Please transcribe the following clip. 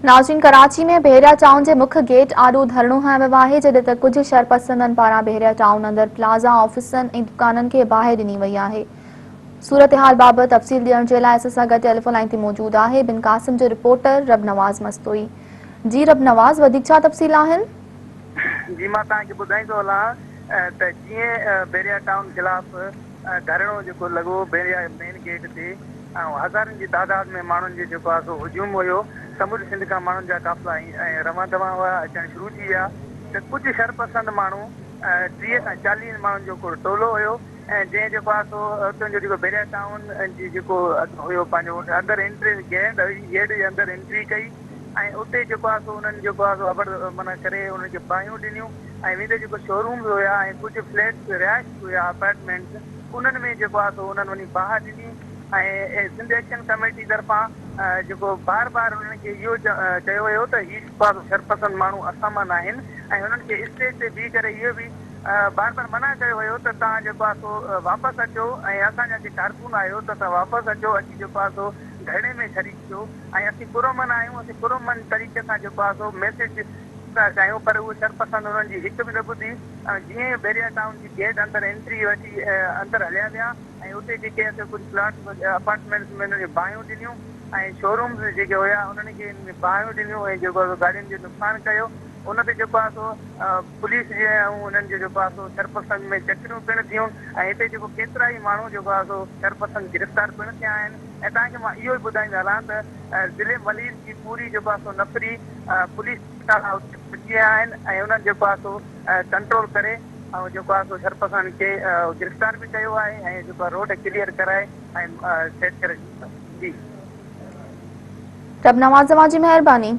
नाज़रीन, कराची में बहरिया टाउन के मुख्य गेट आॾो धरणो हयो वियो आहे, जॾहिं त कुछ शरपसंदनि पारां बहरिया टाउन अंदर प्लाज़ा ऑफिसनि ऐं दुकाननि खे बाहि ॾिनी वई आहे। सूरत हाल बाबति तफ़सील ॾियण जे लाइ असां सां गॾु टेलीफोन लाइन ते मौजूदु आहे बिन क़ासिम जो रिपोर्टर रब नवाज़ मस्तोई। जी रब नवाज़, वधीक छा तफ़सील आहिनि? जी मां तव्हांखे ॿुधाईंदो हलां त जीअं बहरिया टाउन ख़िलाफ़ धरणो जेको लॻो बहरिया मेन गेट ते ऐं हज़ारनि जी तादाद में माण्हुनि जो जेको आहे सो हुजूम हुयो। समुंड सिंध खां माण्हुनि जा काफ़िला ऐं रवां दवां हुआ अचणु शुरू थी विया त कुझु शरपसंद माण्हू 30 खां 40 माण्हुनि जो हिकिड़ो टोलो हुयो ऐं जंहिं जेको आहे सो उतां जो जेको बहरिया टाउन जी जेको हुयो पंहिंजो अंदरि एंट्री गेट जे अंदरि एंट्री कई ऐं उते जेको आहे सो उन्हनि जेको आहे सो अबर माना करे उन्हनि खे बाहियूं ॾिनियूं ऐं वेंदे जेको शोरूम्स हुया ऐं कुझु फ्लैट्स रिहाइश हुया अपार्टमेंट्स उन्हनि में जेको आहे सो उन्हनि वञी बाहि ॾिनी ऐं सिंध एक्शन कमेटी तरफ़ां जेको बार बार उन्हनि खे इहो चयो वियो त हीअ जेको आहे शरपसंद माण्हू असामान आहिनि ऐं हुननि खे स्टेज ते बीह करे इहो बि बार बार मना कयो वियो त तव्हां जेको आहे सो वापसि अचो ऐं असांजा जेके कारकुन आहियो त तव्हां वापसि अचो अची जेको आहे सो धरणे में शरीक थियो ऐं असीं पुरमन आहियूं असीं पुरमन तरीक़े सां जेको आहे सो मैसेज था चाहियूं पर उहो शरपसंद हुननि जी हिकु बि न ॿुधी। जीअं बहरिया टाउन जी गेट अंदरि एंट्री वठी अंदरि हलिया विया ऐं उते जेके असां कुझु प्लाट्स अपार्टमेंट्स में हुननि खे बाहियूं ॾिनियूं ऐं शोरूम्स जेके हुया उन्हनि खे बाहियूं ॾिनियूं ऐं जेको आहे गाॾियुनि जो नुक़सानु कयो। उन ते जेको आहे सो पुलिस जे ऐं उन्हनि जो जेको आहे सो शरपसंद में चकरियूं पिणु थियूं ऐं हिते जेको केतिरा ई माण्हू जेको आहे सो शरपसंद गिरफ़्तार पिणु थिया आहिनि। ऐं तव्हांखे मां इहो ई ॿुधाईंदो हलां त ज़िले मलीर जी पूरी जेको आहे सो नफ़री पुलिस पुॼी विया आहिनि ऐं उन्हनि जेको आहे सो कंट्रोल करे ऐं जेको आहे सो शरपसंद खे गिरफ़्तार बि कयो आहे ऐं जेको आहे रोड क्लियर कराए ऐं सेट करे जी। रब नवाज़, तव्हांजी महिरबानी।